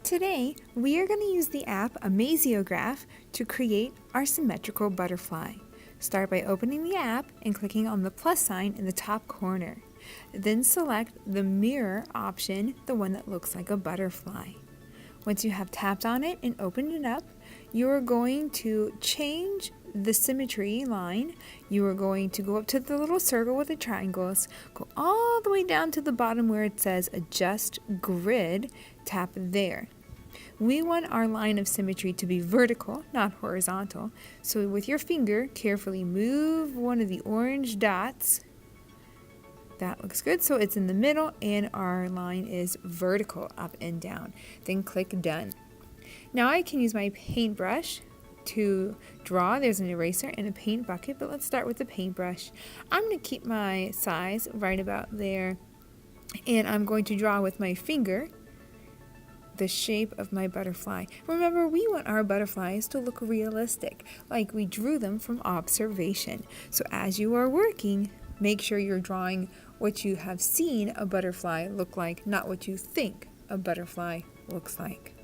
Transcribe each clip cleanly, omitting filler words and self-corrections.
Today, we are going to use the app Amaziograph to create our symmetrical butterfly. Start by opening the app and clicking on the plus sign in the top corner. Then select the mirror option, the one that looks like a butterfly. Once you have tapped on it and opened it up, you are going to change the symmetry line. You are going to go up to the little circle with the triangles, go all the way down to the bottom where it says Adjust Grid, tap there. We want our line of symmetry to be vertical, not horizontal. So with your finger, carefully move one of the orange dots. That looks good. So it's in the middle and our line is vertical, up and down. Then click Done. Now I can use my paintbrush to draw. There's an eraser and a paint bucket, but let's start with the paintbrush. I'm going to keep my size right about there, and I'm going to draw with my finger the shape of my butterfly. Remember, we want our butterflies to look realistic, like we drew them from observation. So as you are working, make sure you're drawing what you have seen a butterfly look like, not what you think a butterfly looks like.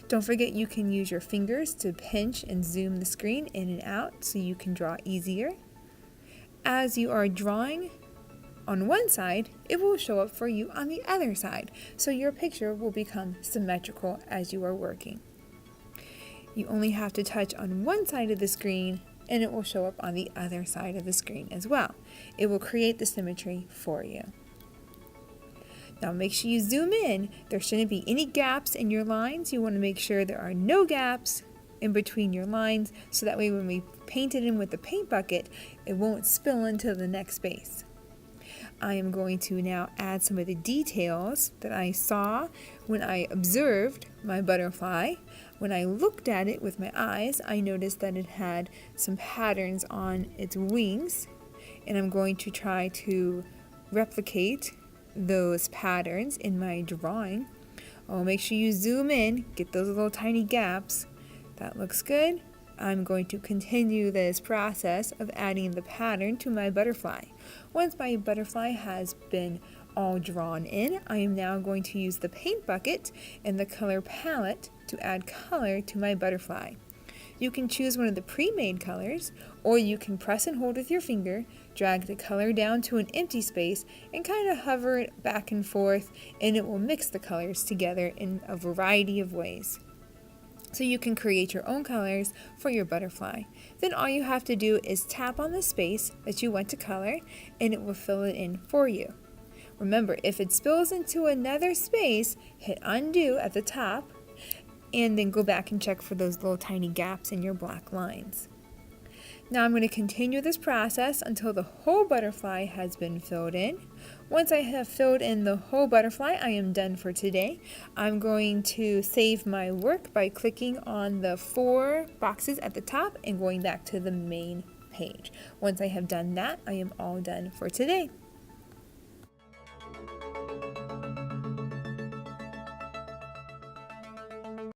Don't forget you can use your fingers to pinch and zoom the screen in and out so you can draw easier. As you are drawing on one side, it will show up for you on the other side, so your picture will become symmetrical as you are working. You only have to touch on one side of the screen and it will show up on the other side of the screen as well. It will create the symmetry for you. Now make sure you zoom in. There shouldn't be any gaps in your lines. You want to make sure there are no gaps in between your lines, so that way when we paint it in with the paint bucket, it won't spill into the next space. I am going to now add some of the details that I saw when I observed my butterfly. When I looked at it with my eyes, I noticed that it had some patterns on its wings, and I'm going to try to replicate those patterns in my drawing. Oh, make sure you zoom in, get those little tiny gaps. That looks good. I'm going to continue this process of adding the pattern to my butterfly. Once my butterfly has been all drawn in, I am now going to use the paint bucket and the color palette to add color to my butterfly. You can choose one of the pre-made colors, or you can press and hold with your finger, drag the color down to an empty space, and kind of hover it back and forth, and it will mix the colors together in a variety of ways. So you can create your own colors for your butterfly. Then all you have to do is tap on the space that you want to color, and it will fill it in for you. Remember, if it spills into another space, hit undo at the top, and then go back and check for those little tiny gaps in your black lines. Now I'm going to continue this process until the whole butterfly has been filled in. Once I have filled in the whole butterfly, I am done for today. I'm going to save my work by clicking on the 4 boxes at the top and going back to the main page. Once I have done that, I am all done for today.